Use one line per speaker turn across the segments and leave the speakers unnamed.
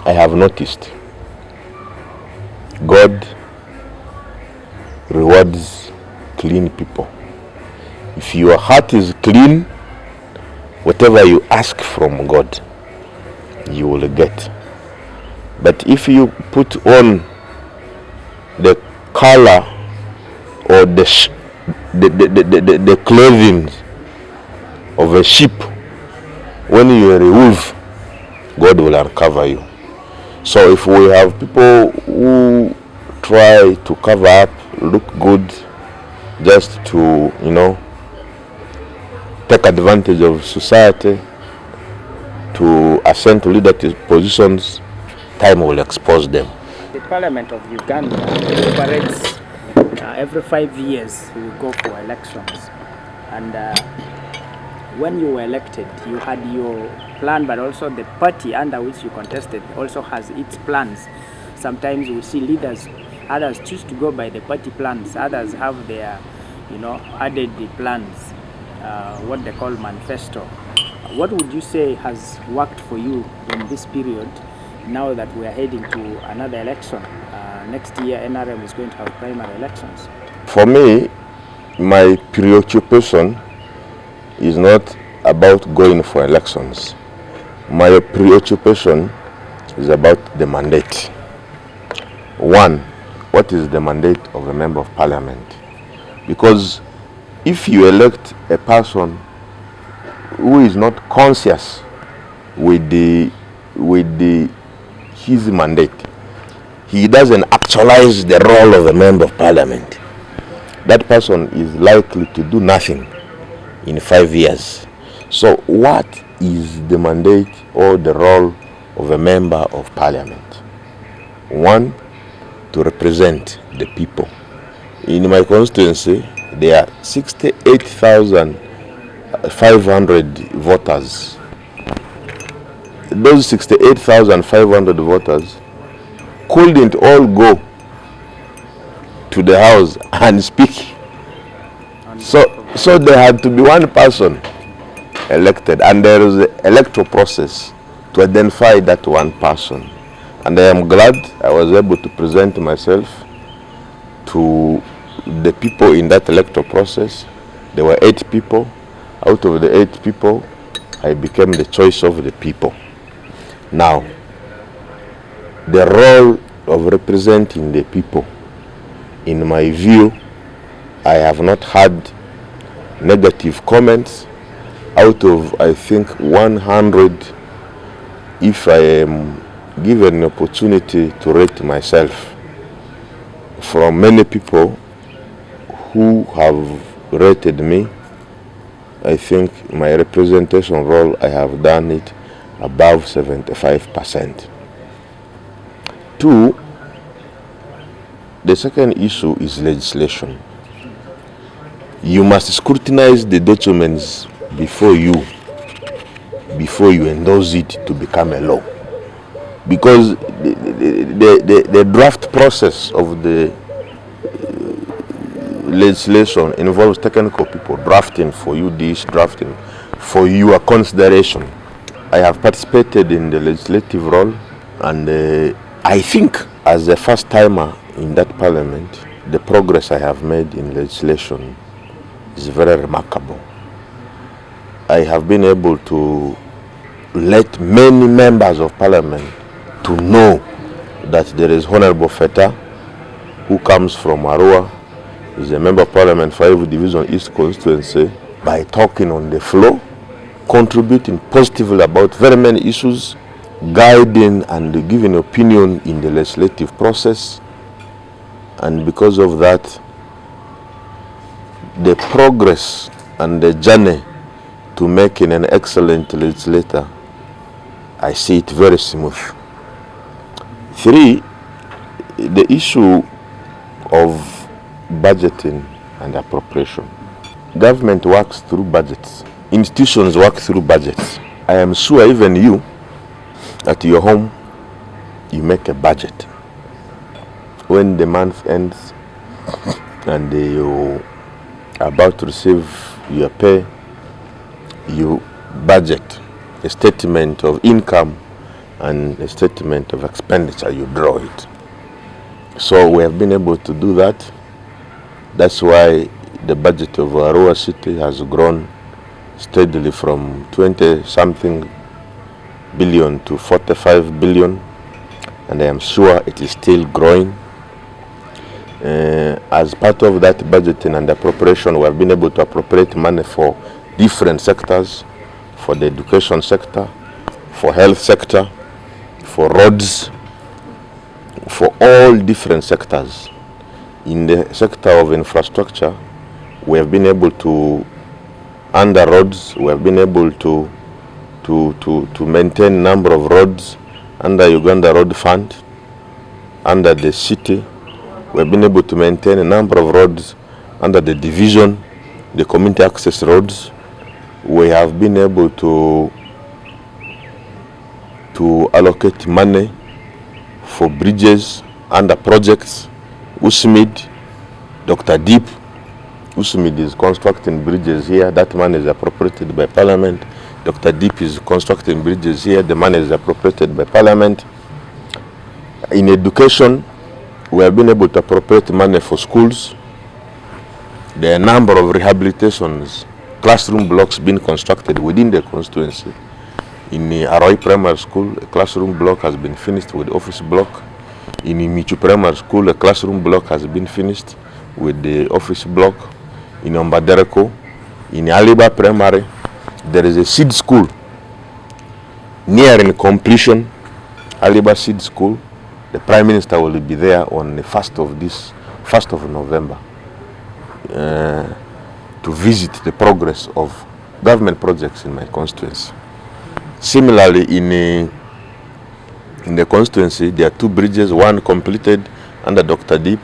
I have noticed God rewards clean people. If your heart is clean, whatever you ask from God, you will get. But if you put on the color or the clothing of a sheep, when you are a wolf, God will uncover you. So if we have people who try to cover up, look good, just to, take advantage of society, to ascend to leadership positions, time will expose them.
The Parliament of Uganda operates every 5 years. We go for elections, and when you were elected, you had your plan, but also the party under which you contested also has its plans. Sometimes we see leaders, others choose to go by the party plans, others have their, added the plans, what they call manifesto. What would you say has worked for you in this period, now that we are heading to another election? Next year, NRM is going to have primary elections.
For me, my preoccupation is not about going for elections. My preoccupation is about the mandate. One, what is the mandate of a member of parliament? Because if you elect a person who is not conscious with his mandate, he doesn't actualize the role of a member of parliament, that person is likely to do nothing in 5 years. So what is the mandate or the role of a member of parliament? One, to represent the people. In my constituency, there are 68,500 voters. Those 68,500 voters couldn't all go to the house and speak. So there had to be one person elected, and there is an electoral process to identify that one person. And I am glad I was able to present myself to the people in that electoral process. There were 8 people. Out of the 8 people, I became the choice of the people. Now, the role of representing the people, in my view, I have not had negative comments. Out of, I think, 100, if I am given an opportunity to rate myself, from many people who have rated me, I think my representation role, I have done it above 75%. 2, the second issue is legislation. You must scrutinize the documents before you endorse it to become a law. Because the draft process of the legislation involves technical people drafting for you this, drafting for your consideration. I have participated in the legislative role, and I think as a first timer in that parliament, the progress I have made in legislation is very remarkable. I have been able to let many members of parliament to know that there is Honorable Feta, who comes from Arua, is a member of parliament, 5 Division East constituency, by talking on the floor, contributing positively about very many issues, guiding and giving opinion in the legislative process. And because of that, the progress and the journey to making an excellent legislator, I see it very smooth. 3, the issue of budgeting and appropriation. Government works through budgets. Institutions work through budgets. I am sure even you, at your home, you make a budget. When the month ends and you are about to receive your pay, you budget a statement of income and a statement of expenditure, you draw it. So we have been able to do that. That's why the budget of Arua City has grown steadily from 20-something billion to 45 billion, and I am sure it is still growing. As part of that budgeting and appropriation, we have been able to appropriate money for different sectors, for the education sector, for health sector, for roads, for all different sectors. In the sector of infrastructure, we have been able to, under roads, we have been able to maintain number of roads under Uganda Road Fund. Under the city, we have been able to maintain a number of roads under the division, the community access roads. We have been able to allocate money for bridges under projects. USMID, Dr. Deep, USMID is constructing bridges here. That money is appropriated by Parliament. Dr. Deep is constructing bridges here. The money is appropriated by Parliament. In education, we have been able to appropriate money for schools. There are a number of rehabilitations, classroom blocks being constructed within the constituency. In the Aroi Primary School, a classroom block has been finished with office block. In Michu Primary School, a classroom block has been finished with the office block. In Ombadereko, in Aliba Primary, there is a seed school nearing completion, Aliba Seed School. The Prime Minister will be there on the 1st of November to visit the progress of government projects in my constituency. Similarly, in the constituency, there are two bridges, one completed under Dr. Deep,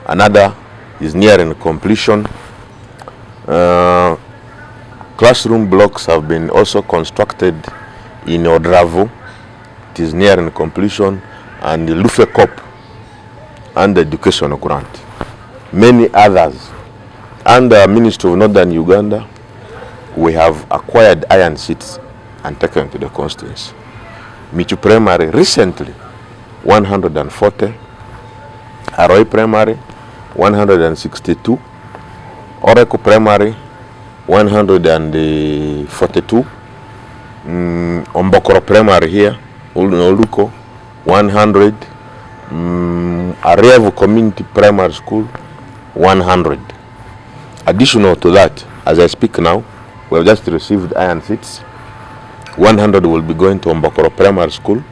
another is nearing completion. Classroom blocks have been also constructed in Odravo. It is nearing completion, and the Lufekop and the educational grant. Many others. Under Ministry of Northern Uganda, we have acquired iron seats and taken to the constituency. Michu Primary recently, 140. Aroi Primary, 162. Oreko Primary, 142. Ombokoro Primary here, Oluko, 100. Arevo Community Primary School, 100. Additional to that, as I speak now, we have just received iron seats. 100 will be going to Ombokoro Primary School.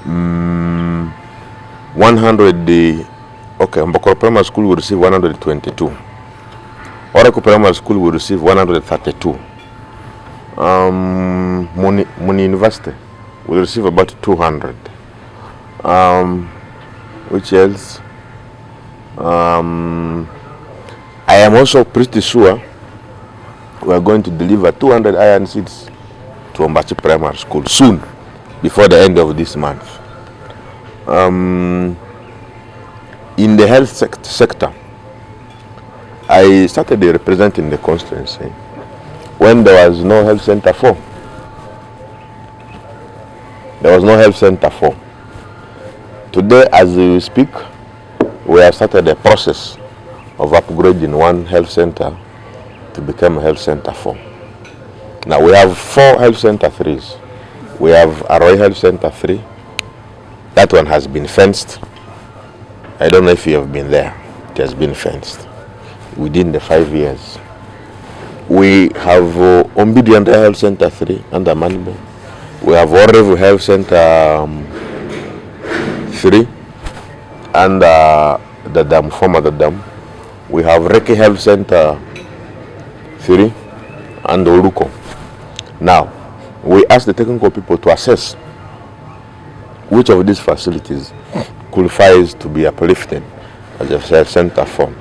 100, Ombokoro Primary School will receive 122. Oreko Primary School will receive 132. Muni University will receive about 200. Which else? I am also pretty sure we are going to deliver 200 iron seats to Ombachi Primary School soon, before the end of this month. In the health sector, I started representing the constituency when there was no health center for. There was no health center for. Today, as we speak, we have started a process of upgrading one health center to become a health center for. Now we have 4 health center 3s. We have Aroi Health Center 3. That one has been fenced. I don't know if you have been there. It has been fenced within the 5 years. We have Ombidi Health Center 3 under Manbe. We have Orevu Health Center 3 and the dam, former the dam. We have Reki Health Center 3 and Oluko. Now, we ask the technical people to assess which of these facilities qualifies to be uplifted as a health center for.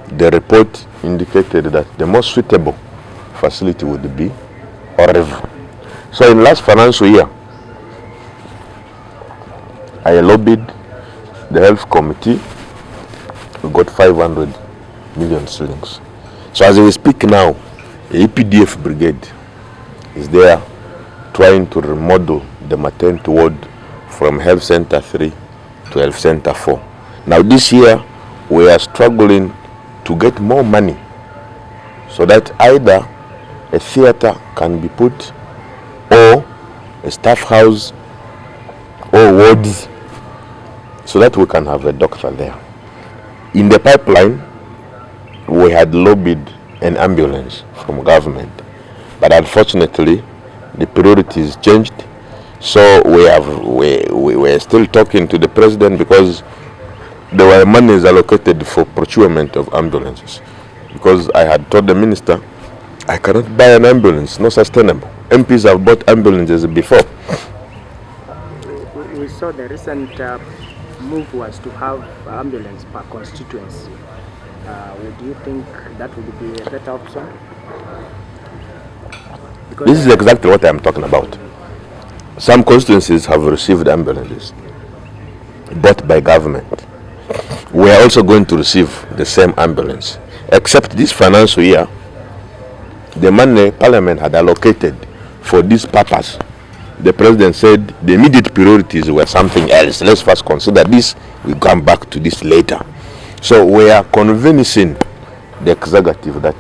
The report indicated that the most suitable facility would be Orevu. So in last financial year, I lobbied the health committee. We got 500 million shillings. So as we speak now, the EPDF brigade is there trying to remodel the maternity ward from Health Center 3 to Health Center 4. Now this year, we are struggling to get more money so that either a theater can be put or a staff house or wards so that we can have a doctor there. In the pipeline, we had lobbied an ambulance from government, but unfortunately the priorities changed. So we're still talking to the president because there were monies allocated for procurement of ambulances. Because I had told the minister, I cannot buy an ambulance, not sustainable. MPs have bought ambulances before.
We saw the recent move was to have ambulance per constituency. Would you think that would be a better option? Because
this is exactly what I'm talking about. Some constituencies have received ambulances bought by government. We are also going to receive the same ambulance, except this financial year, the money Parliament had allocated for this purpose, the president said the immediate priorities were something else. Let's first consider this, we'll come back to this later. So we are convincing the executive that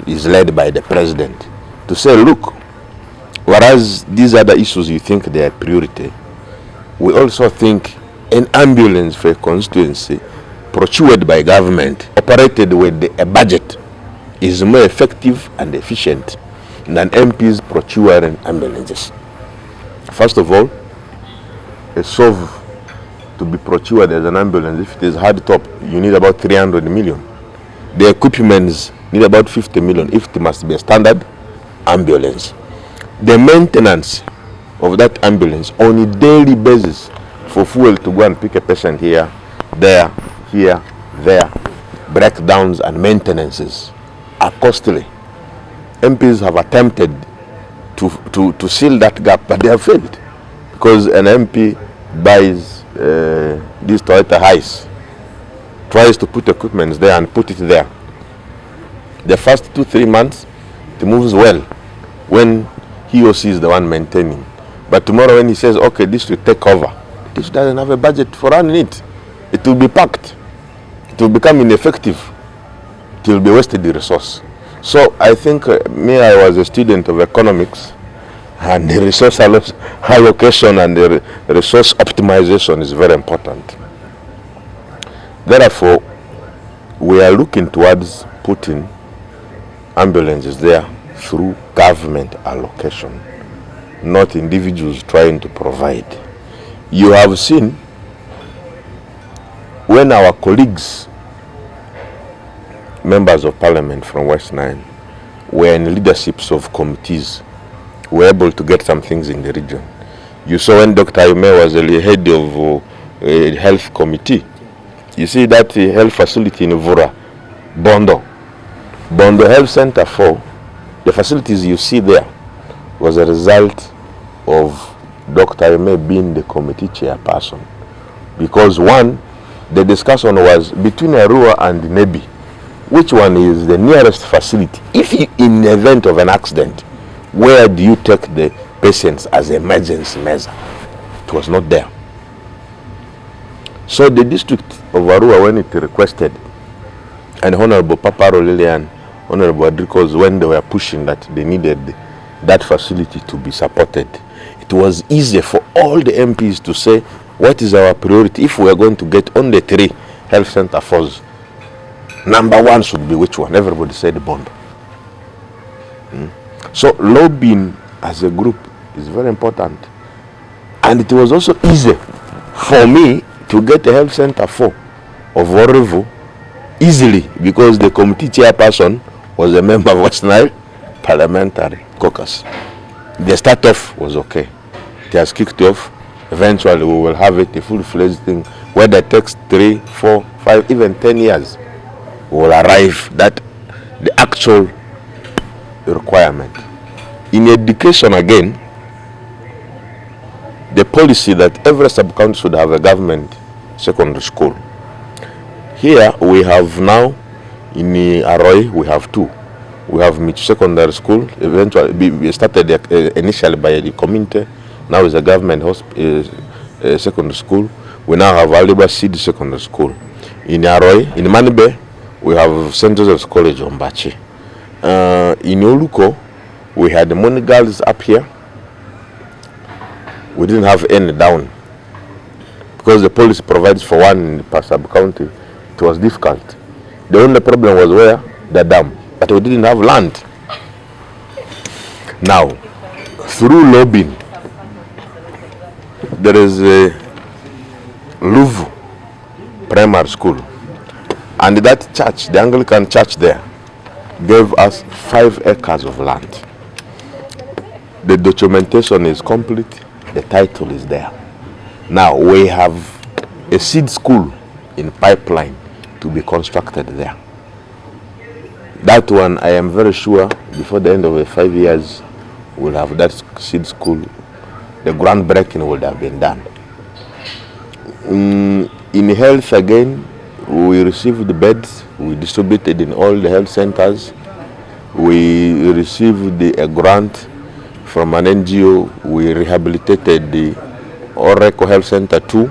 is led by the president to say, look, whereas these other issues you think they are priority, we also think an ambulance for a constituency procured by government, operated with a budget, is more effective and efficient than MPs procuring ambulances. First of all, a SOV to be procured as an ambulance, if it is hard top, you need about 300 million. The equipments need about 50 million if it must be a standard ambulance. The maintenance of that ambulance on a daily basis for fuel to go and pick a patient here, there, breakdowns and maintenances are costly. MPs have attempted to seal that gap, but they have failed because an MP buys this Toyota Hiace, tries to put equipment there and put it there. The first 2-3 months, it moves well when he or she is the one maintaining. But tomorrow when he says, okay, this will take over, this doesn't have a budget for running it. It will be packed. It will become ineffective. It will be wasted the resource. So I think I was a student of economics, and the resource allocation and the resource optimization is very important. Therefore, we are looking towards putting ambulances there through government allocation, not individuals trying to provide. You have seen when our colleagues, members of parliament from West Nile, were in leaderships of committees, were able to get some things in the region. You saw when Dr. Yume was the head of a health committee. You see that health facility in Vura, Bondo Health Center 4, the facilities you see there was a result of Dr. Yume being the committee chairperson. Because one, the discussion was between Arua and Nebi, which one is the nearest facility? If you, in the event of an accident, where do you take the patients as an emergency measure? It was not there. So the district of Arua, when it requested, and Honorable Paparo Lilian, Honorable Adrikos, when they were pushing that they needed that facility to be supported, it was easy for all the MPs to say, what is our priority? If we are going to get only 3 health center force, number 1 should be which one? Everybody said Bondo. So lobbying as a group is very important. And it was also easy for me to get a health center 4 of Orevu easily because the committee chairperson was a member of West Nile Parliamentary Caucus. The start off was okay. It has kicked off. Eventually we will have it, a full-fledged thing, whether it takes 3, 4, 5, even 10 years, we will arrive at the actual requirement. In education again, the policy that every sub-county should have a government secondary school. Here we have now, in Aroi, we have 2. We have Michu Secondary School, eventually we started initially by the community. now is a government secondary school. We now have Advocacy Secondary School. In Aroi, in Manibe, we have St. Joseph's College on Bachi. In Oluko, we had the Money Girls up here. We didn't have any down because the police provides for one in Pasab County. It was difficult. The only problem was where? The dam. But we didn't have land. Now, through lobbying, there is a Luvu primary school. And that church, the Anglican church there, gave us 5 acres of land. The documentation is complete. The title is there. Now we have a seed school in pipeline to be constructed there. That one, I am very sure, before the end of the 5 years, we'll have that seed school. The groundbreaking would have been done. In health again, we received the beds. We distributed in all the health centers. We received a grant from an NGO. We rehabilitated the Oreko Health Center too.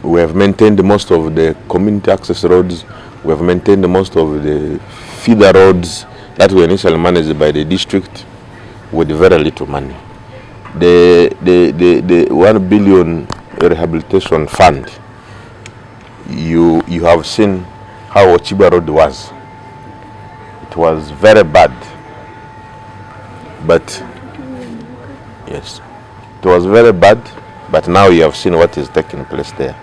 We have maintained most of the community access roads. We have maintained most of the feeder roads that were initially managed by the district with very little money. The 1 billion rehabilitation fund, you have seen how Ochiba Road was. It was very bad, but yes, it was very bad, but now you have seen what is taking place there.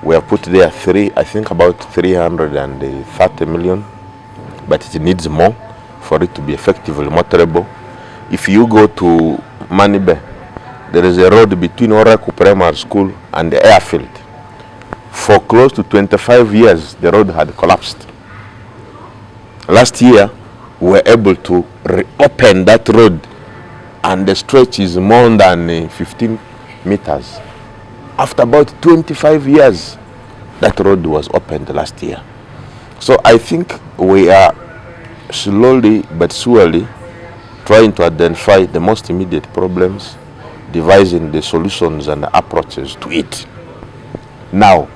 We have put there about 330 million, but it needs more for it to be effectively motorable. If you go to Manibe, there is a road between Oraku Primary School and the airfield. For close to 25 years, the road had collapsed. Last year, we were able to reopen that road, and the stretch is more than 15 meters. After about 25 years, that road was opened last year. So I think we are slowly but surely trying to identify the most immediate problems, devising the solutions and the approaches to it. Now,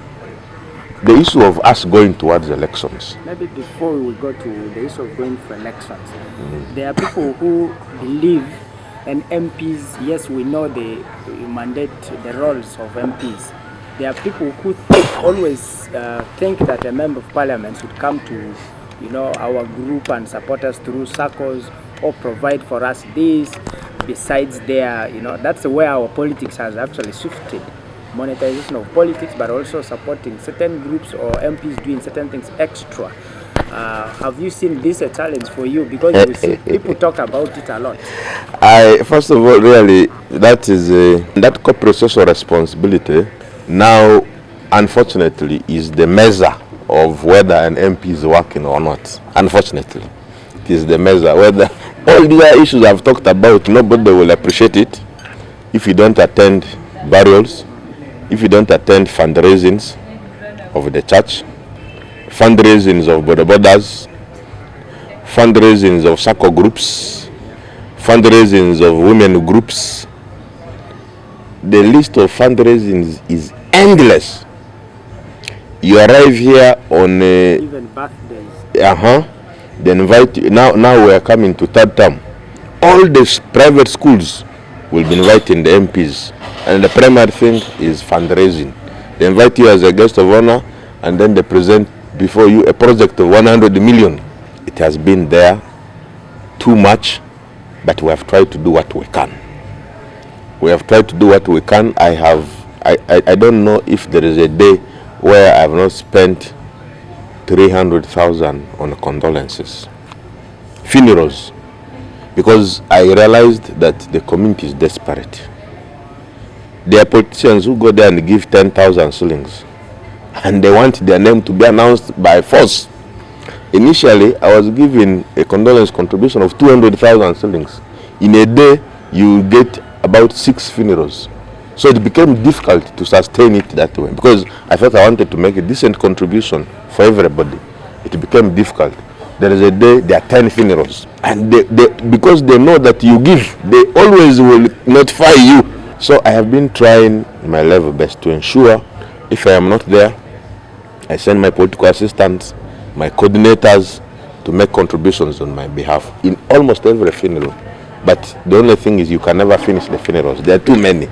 the issue of us going towards elections.
Maybe before we go to the issue of going for elections, there are people who believe, and MPs, yes, we know the mandate, the roles of MPs. There are people who always think that a member of parliament should come to, our group and support us through circles or provide for us this. Besides their, that's where our politics has actually shifted. Monetization of politics, but also supporting certain groups or MPs doing certain things extra. Have you seen this a challenge for you? Because we see people talk about it a lot.
First of all, really, that is that corporate social responsibility now, unfortunately, is the measure of whether an MP is working or not. Unfortunately, it is the measure whether all the other issues I've talked about, nobody will appreciate it if you don't attend burials, if you don't attend fundraisings of the church, fundraisings of borders, fundraisings of circle groups, fundraisings of women groups. The list of fundraisings is endless. You arrive here on
even birthdays.
They invite you. Now we are coming to third term. All the private schools will be inviting the MPs, and the primary thing is fundraising. They invite you as a guest of honor, and then they present before you a project of 100 million. It has been there too much, but we have tried to do what we can. We have tried to do what we can. I don't know if there is a day where I have not spent 300,000 on condolences, funerals, because I realized that the community is desperate. There are politicians who go there and give 10,000 shillings, and they want their name to be announced by force. Initially, I was given a condolence contribution of 200,000 shillings. In a day, you get about 6 funerals. So it became difficult to sustain it that way, because I thought I wanted to make a decent contribution for everybody. It became difficult. there is a day there are 10 funerals, and because they know that you give, they always will notify you. So I have been trying my level best to ensure if I am not there, I send my political assistants, my coordinators to make contributions on my behalf in almost every funeral. But the only thing is you can never finish the funerals. There are too many.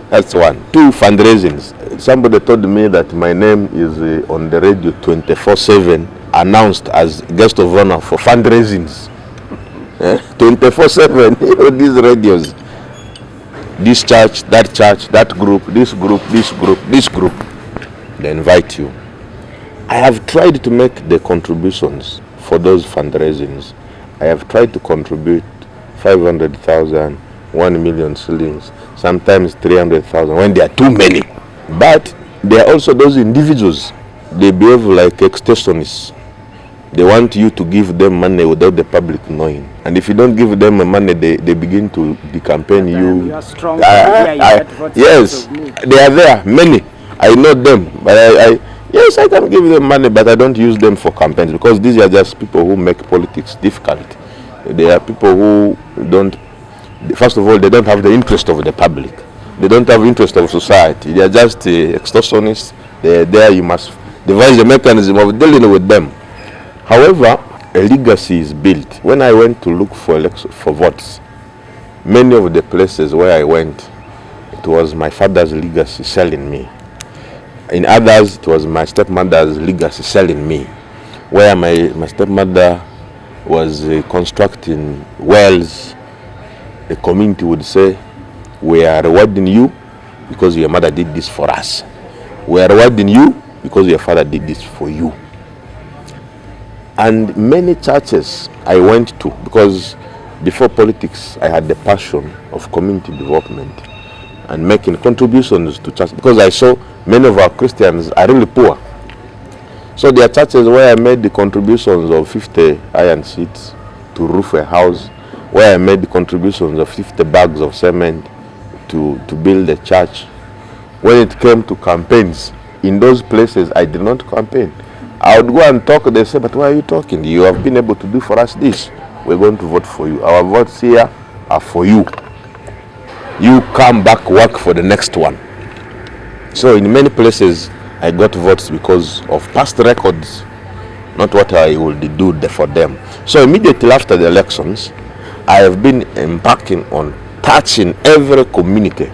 That's one. Two, fundraisings. Somebody told me that my name is on the radio 24/7, announced as guest of honor for fundraisings. 24/7, these radios. This church, that group, this group, this group, this group. They invite you. I have tried to make the contributions for those fundraisings. I have tried to contribute 500,000, 1 million shillings, sometimes 300,000 when there are too many. But there are also those individuals, they behave like extortionists. They want you to give them money without the public knowing. And if you don't give them money, they begin to campaign you.
You are strong.
Yes, they are there, many. I know them, but yes, I can give them money, but I don't use them for campaigns because these are just people who make politics difficult. They are people who don't, first of all, they don't have the interest of the public. They don't have interest of society. They are just extortionists. They are there. You must devise a mechanism of dealing with them. However, a legacy is built. When I went to look for votes, many of the places where I went, it was my father's legacy selling me. In others, it was my stepmother's legacy selling me. Where my stepmother was constructing wells, the community would say, we are rewarding you because your mother did this for us. We are rewarding you because your father did this for you. And many churches I went to, because before politics, I had the passion of community development and making contributions to church, because I saw many of our Christians are really poor. So there are churches where I made the contributions of 50 iron sheets to roof a house, where I made the contributions of 50 bags of cement to build a church. When it came to campaigns, in those places I did not campaign. I would go and talk, they say, but why are you talking? You have been able to do for us this. We're going to vote for you. Our votes here are for you. You come back, work for the next one. So in many places, I got votes because of past records, not what I would do for them. So immediately after the elections, I have been embarking on touching every community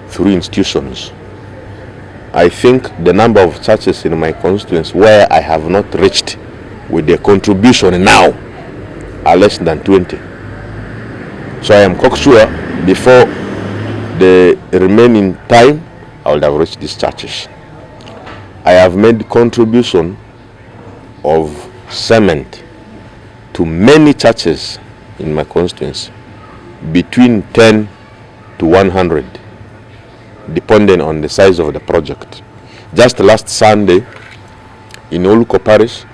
through institutions. I think the number of churches in my constituency where I have not reached with their contribution now are less than 20. So I am cocksure before the remaining time, I would have reached these churches. I have made contribution of cement to many churches in my constituency, between 10 to 100, depending on the size of the project. Just last Sunday, in Oluko Parish,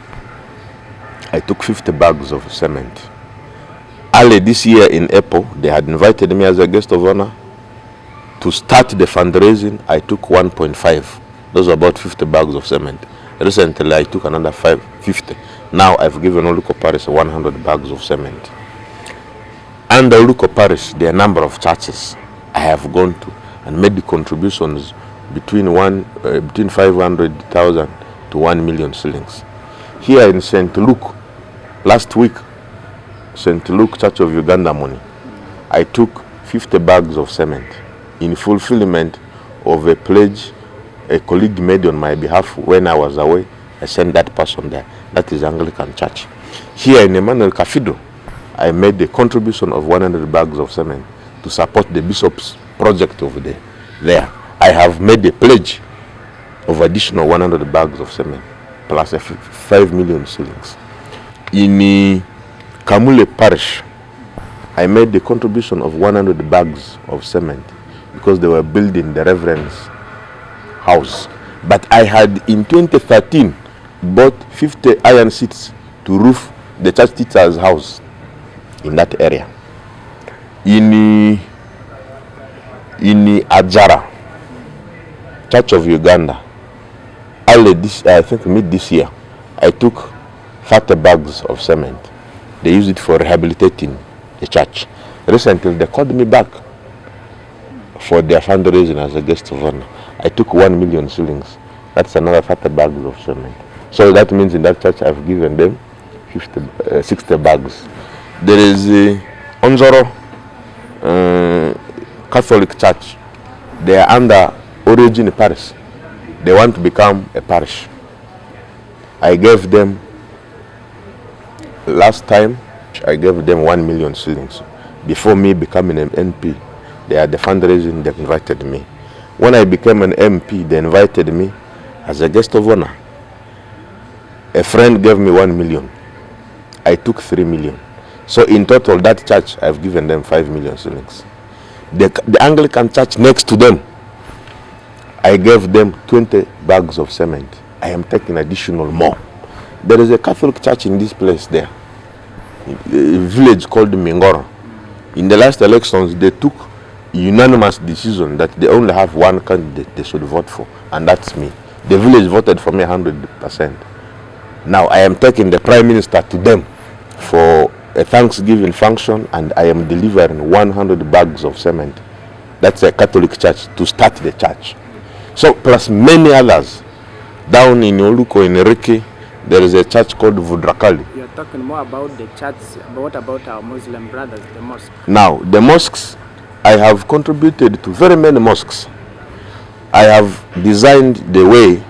I took 50 bags of cement. Early this year in April, they had invited me as a guest of honor. To start the fundraising, I took 1.5. Those are about 50 bags of cement. Recently, I took another 50. Now I've given Oluko Parish 100 bags of cement. Under Oluko Parish, there are a number of churches I have gone to and made the contributions between 500,000 to 1 million shillings. Here in St. Luke, last week, St. Luke Church of Uganda money, I took 50 bags of cement in fulfillment of a pledge a colleague made on my behalf when I was away. I sent that person there. That is Anglican Church. Here in Emmanuel Cathedral, I made a contribution of 100 bags of cement to support the bishop's project over there. I have made a pledge of additional 100 bags of cement plus 5 million shillings. In Kamule Parish, I made the contribution of 100 bags of cement because they were building the Reverend's house. But I had in 2013 bought 50 iron sheets to roof the church teacher's house in that area. In Ajara, Church of Uganda, early this, I think mid this year, I took 30 bags of cement. They use it for rehabilitating the church. Recently, they called me back for their fundraising as a guest of honor. I took 1 million shillings. That's another 30 bags of cement. So that means in that church, I've given them 60 bags. There is a Onzoro Catholic Church. They are under Origin Parish. They want to become a parish. I gave them, last time, I gave them 1 million shillings. Before me becoming an MP, they had the fundraising, they invited me. When I became an MP, they invited me as a guest of honor. A friend gave me 1 million. I took 3 million. So in total, that church, I've given them 5 million shillings. The Anglican church next to them, I gave them 20 bags of cement. I am taking additional more. There is a Catholic church in this place there, a village called Mingoro. In the last elections, they took a unanimous decision that they only have one candidate they should vote for, and that's me. The village voted for me 100%. Now I am taking the Prime Minister to them for a Thanksgiving function, and I am delivering 100 bags of cement. That's a Catholic church to start the church. So plus many others. Down in Oluko, in Riki, there is a church called Vudrakali.
You're talking more about the church, but what about our Muslim brothers, the mosque?
Now, the mosques, I have contributed to very many mosques. I have designed the way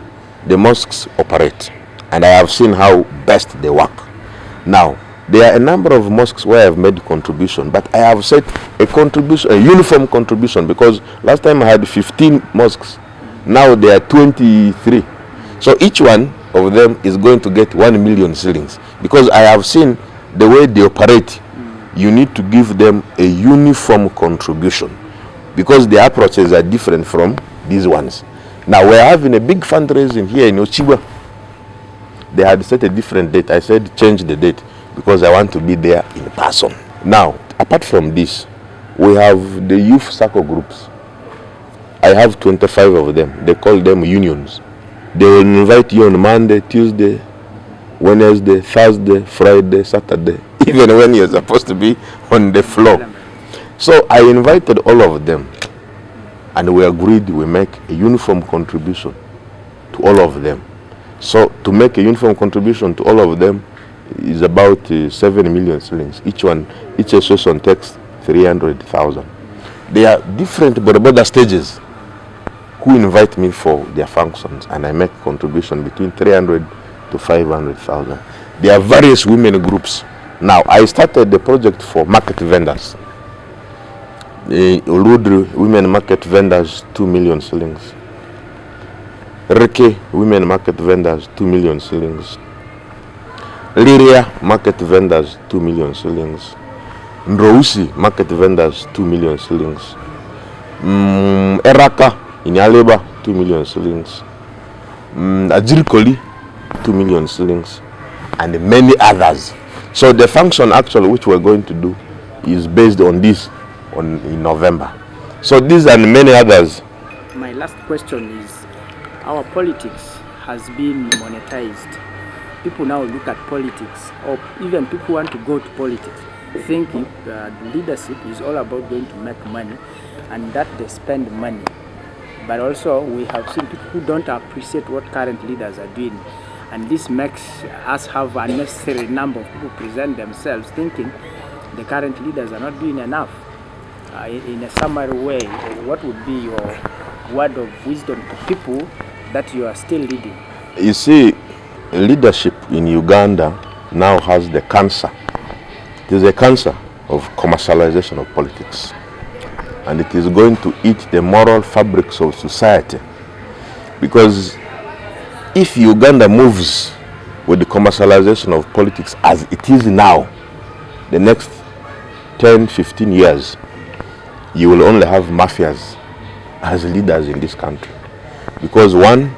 the mosques operate, and I have seen how best they work. Now, there are a number of mosques where I have made contribution, but I have set a contribution, a uniform contribution, because last time I had 15 mosques. Now there are 23. So each one of them is going to get 1 million shillings, because I have seen the way they operate. You need to give them a uniform contribution, because the approaches are different from these ones. Now we're having a big fundraising here in Ochiwa. They had set a different date. I said change the date because I want to be there in person. Now, apart from this, we have the youth circle groups. I have 25 of them. They call them unions. They will invite you on Monday, Tuesday, Wednesday, Thursday, Friday, Saturday, even when you're supposed to be on the floor. So I invited all of them, and we agreed we make a uniform contribution to all of them. So to make a uniform contribution to all of them is about 7 million shillings. Each association takes 300,000. There are different border stages who invite me for their functions, and I make contribution between 300 to 500,000. There are various women groups. Now, I started the project for market vendors. The Uludru women market vendors, 2 million shillings. Reke women market vendors, 2 million shillings. Liria market vendors, 2 million shillings. Ndrousi market vendors, 2 million shillings. Eraka in Aleba, 2 million shillings. Ajirikoli, 2 million shillings. And many others. So the function actually which we're going to do is based on this in November. So these and many others.
My last question is, our politics has been monetized. People now look at politics, or even people who want to go to politics, thinking leadership is all about going to make money, and that they spend money. But also we have seen people who don't appreciate what current leaders are doing, and this makes us have a unnecessary number of people present themselves thinking the current leaders are not doing enough. In a summary way, what would be your word of wisdom to people that you are still leading?
You see, leadership in Uganda now has the cancer. It is a cancer of commercialization of politics, and it is going to eat the moral fabrics of society. Because if Uganda moves with the commercialization of politics as it is now, the next 10-15 years, you will only have mafias as leaders in this country. Because one,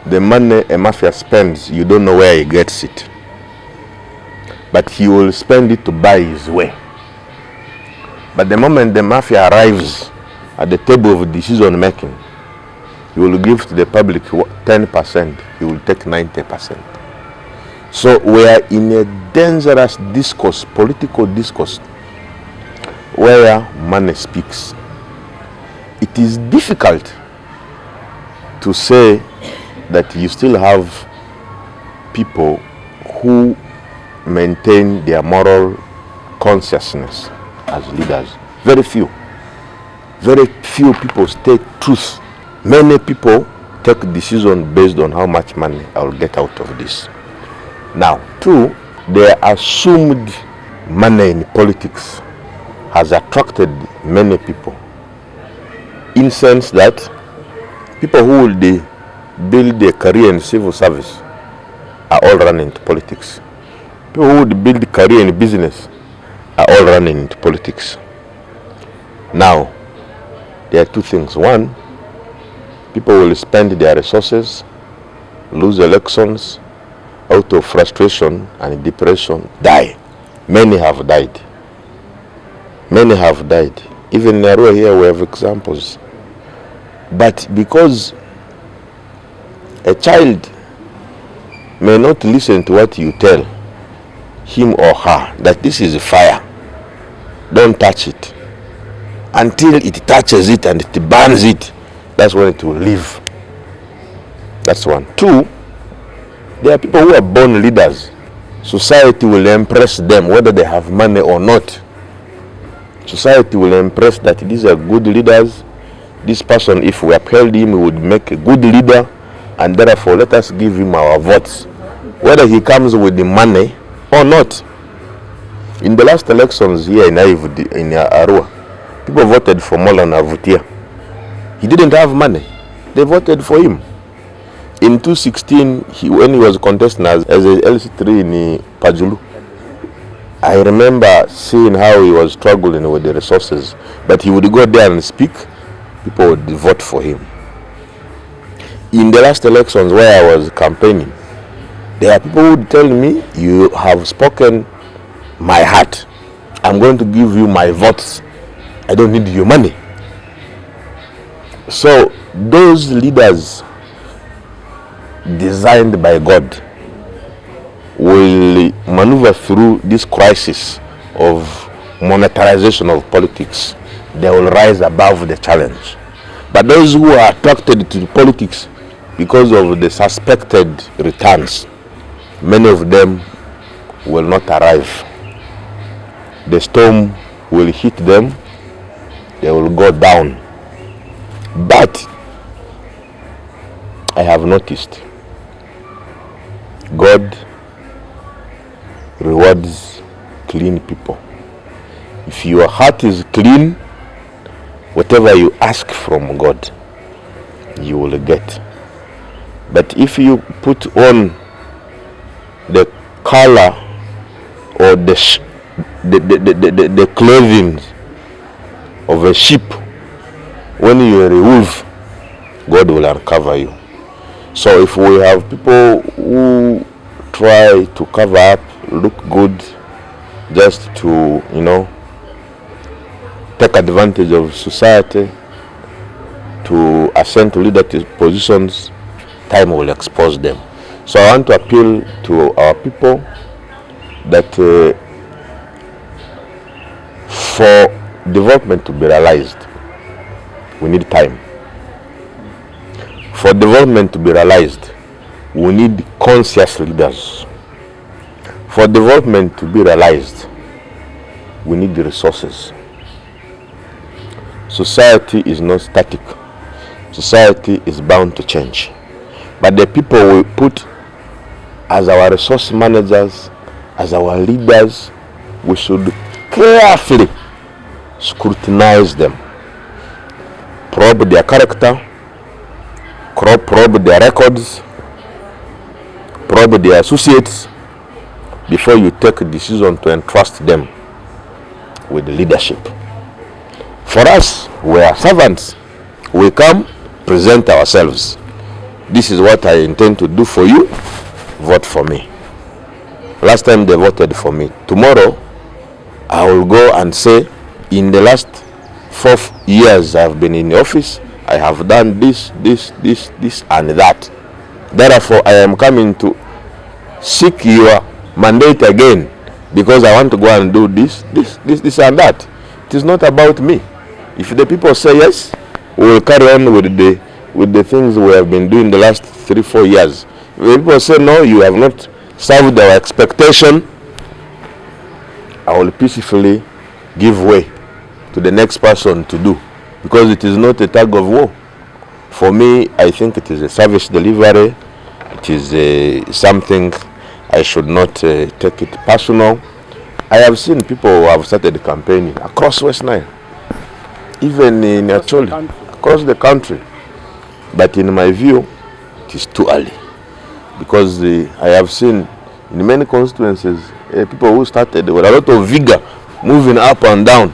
the money a mafia spends, you don't know where he gets it. But he will spend it to buy his way. But the moment the mafia arrives at the table of decision making, he will give to the public 10%, he will take 90%. So we are in a dangerous discourse, political discourse, where money speaks. It is difficult to say that you still have people who maintain their moral consciousness as leaders. Very few people state truth. Many people take decisions based on how much money I will get out of this. Now, two, the assumed money in politics has attracted many people, in the sense that people who will build a career in civil service are all running into politics. People who would build a career in business are all running into politics. Now, there are two things. One, people will spend their resources, lose elections, out of frustration and depression, die. Many have died. Many have died. Even in Arua here we have examples. But because a child may not listen to what you tell him or her, that this is fire, don't touch it, until it touches it and it burns it, that's when it will leave. That's one. Two, there are people who are born leaders. Society will impress them whether they have money or not. Society will impress that these are good leaders. This person, if we upheld him, we would make a good leader, and therefore let us give him our votes, whether he comes with the money or not. In the last elections here in Arua, people voted for Molan Avutia. He didn't have money. They voted for him. In 2016, when he was contesting as a LC3 in Pajulu, I remember seeing how he was struggling with the resources, but he would go there and speak, people would vote for him. In the last elections where I was campaigning, there are people who would tell me, you have spoken my heart. I'm going to give you my votes. I don't need your money. So those leaders designed by God will maneuver through this crisis of monetarization of politics. They will rise above the challenge. But those who are attracted to politics because of the suspected returns, many of them will not arrive. The storm will hit them, they will go down. But I have noticed God rewards clean people. If your heart is clean, whatever you ask from God, you will get. But if you put on the color or the clothing of a sheep, when you are a wolf, God will uncover you. So if we have people who try to cover up, look good, just to, take advantage of society, to ascend to leadership positions, time will expose them. So I want to appeal to our people that for development to be realized, we need time. For development to be realized, we need conscious leaders. For development to be realized, we need the resources. Society is not static. Society is bound to change. But the people we put as our resource managers, as our leaders, we should carefully scrutinize them, probe their character, probe their records, probe their associates, before you take a decision to entrust them with the leadership. For us, we are servants. We come, present ourselves. This is what I intend to do for you. Vote for me. Last time they voted for me. Tomorrow, I will go and say, in the last 4 years I've been in the office, I have done this, and that. Therefore, I am coming to seek your mandate again because I want to go and do this and that. It is not about me. If the people say yes, we will carry on with the things we have been doing the last 3-4 years. If the people say no, you have not served our expectation, I will peacefully give way to the next person to do, because it is not a tug of war. For me, I think it is a service delivery. It is something I should not take it personal. I have seen people who have started campaigning across West Nile, even in Acholi, across the country. But in my view, it is too early, because I have seen in many constituencies people who started with a lot of vigor, moving up and down.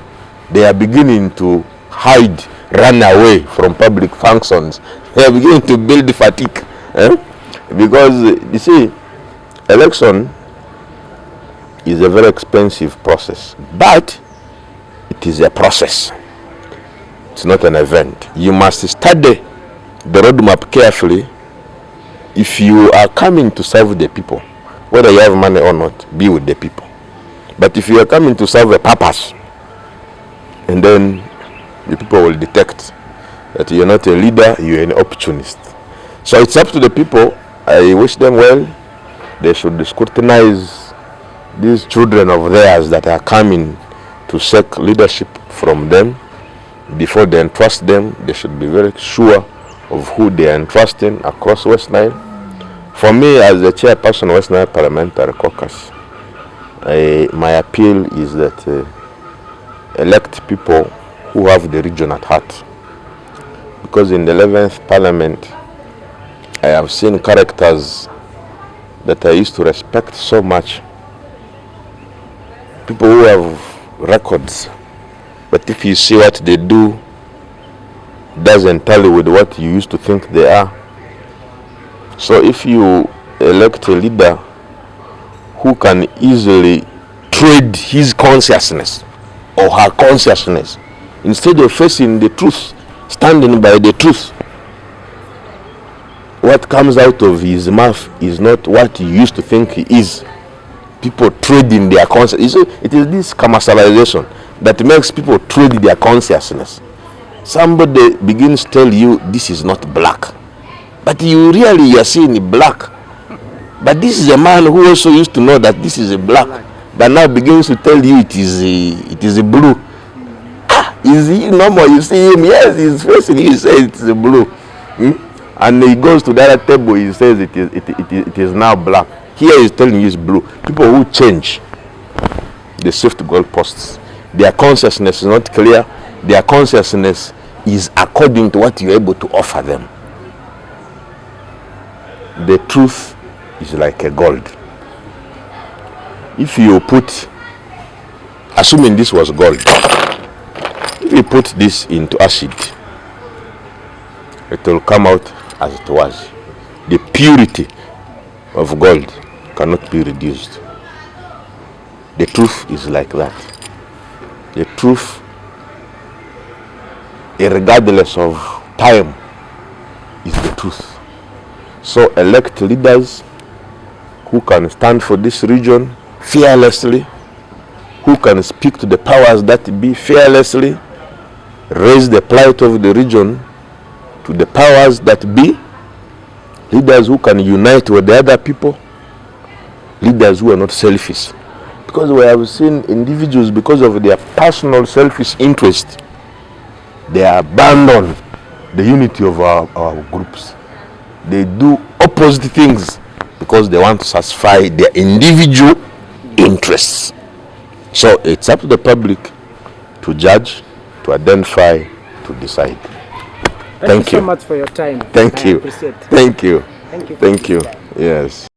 They are beginning to hide, run away from public functions. They are beginning to build fatigue. Because, you see, election is a very expensive process, but it is a process. It's not an event. You must study the roadmap carefully. If you are coming to serve the people, whether you have money or not, be with the people. But if you are coming to serve a purpose, and then the people will detect that you're not a leader, you're an opportunist. So it's up to the people. I wish them well. They should scrutinize these children of theirs that are coming to seek leadership from them. Before they entrust them, they should be very sure of who they are entrusting across West Nile. For me, as the chairperson of West Nile Parliamentary Caucus, my appeal is that elect people who have the region at heart. Because in the 11th Parliament, I have seen characters that I used to respect so much. People who have records, but if you see what they do, doesn't tally with what you used to think they are. So if you elect a leader who can easily trade his consciousness or her consciousness, instead of facing the truth, standing by the truth, what comes out of his mouth is not what you used to think he is. People trade in their consciousness. It is this commercialization that makes people trade their consciousness. Somebody begins to tell you this is not black, but you are seeing black. But this is a man who also used to know that this is a black, but now begins to tell you it is a blue. Is he normal? You see him, yes, he's facing, he says it's a blue. And he goes to the other table, he says it is now black. Here he's telling you it's blue. People who change the shift goalposts, their consciousness is not clear. Their consciousness is according to what you're able to offer them. The truth is like a gold. If you put, assuming this was gold, if you put this into acid, it will come out as it was. The purity of gold cannot be reduced. The truth is like that. The truth, regardless of time, is the truth. So elect leaders who can stand for this region fearlessly, who can speak to the powers that be fearlessly, raise the plight of the region to the powers that be, leaders who can unite with the other people, leaders who are not selfish. Because we have seen individuals, because of their personal selfish interest, they abandon the unity of our groups. They do opposite things because they want to satisfy their individual interests. So it's up to the public to judge, to identify, to decide.
Thank you so much for your time.
Thank you.
Appreciate it.
Thank you.
Thank you.
Thank you. Yes.